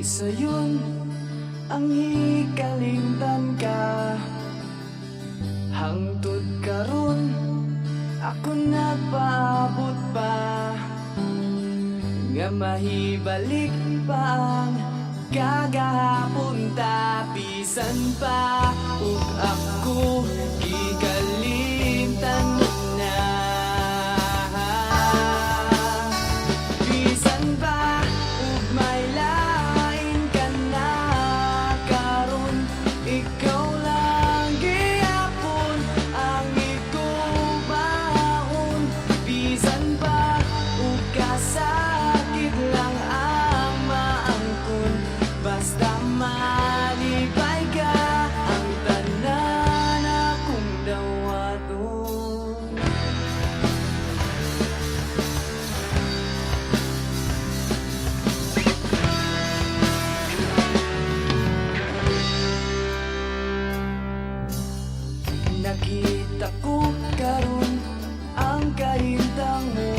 sayon ang hikalingtan ka. Hangtod karon ako nagpaabot pa, nga mahibalik pa ang kagahapon ta. Bisan pa ug ako gikalimtan mo na. Bisan pa ug may lain ka na karon, ikaw lang gihapon ang igubaon. Bisan pa ug kasakit lang ang maangkon, basta malipay ka ang tanan akong dawaton. Nakita ko karon ang kahintang mo,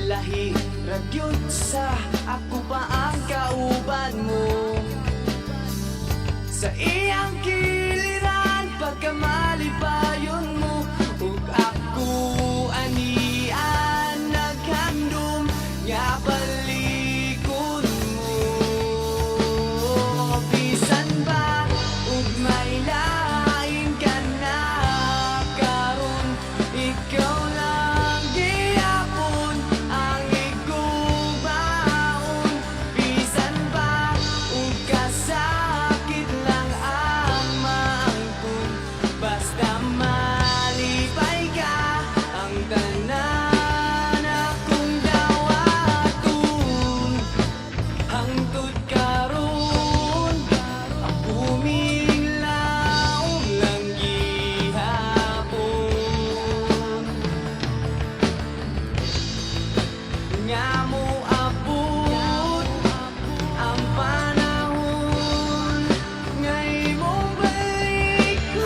lahi ragyod sa ako pa ang kauban mo. Sa iyang kiliran pagkamalipayon mo, ug ako anian naghandom nga balikon mo. Bisan ba ug may lain ka na karon, ikaw lang gihapon ang igubaon. Bisan ba ug kasakit lang ang maangkon, basta malipay ka ang tanan akong dawaton. Hangtod karon ako minglaong lang gihapon, nga moabot ang panahon nga imong balikon.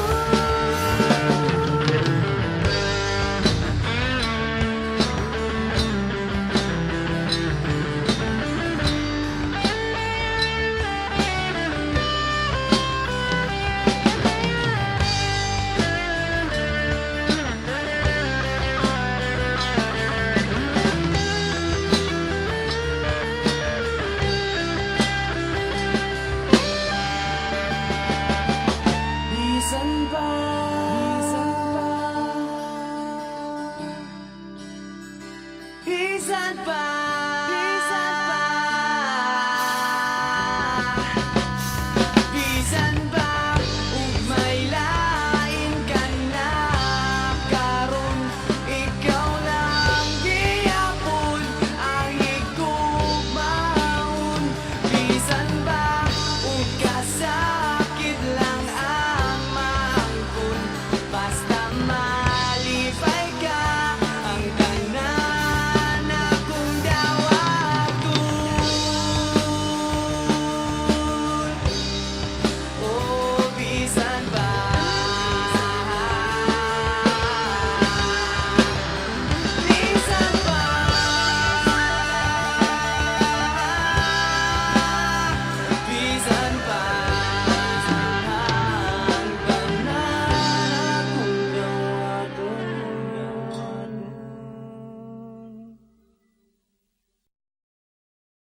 Bisan pa, bisan pa, bisan pa.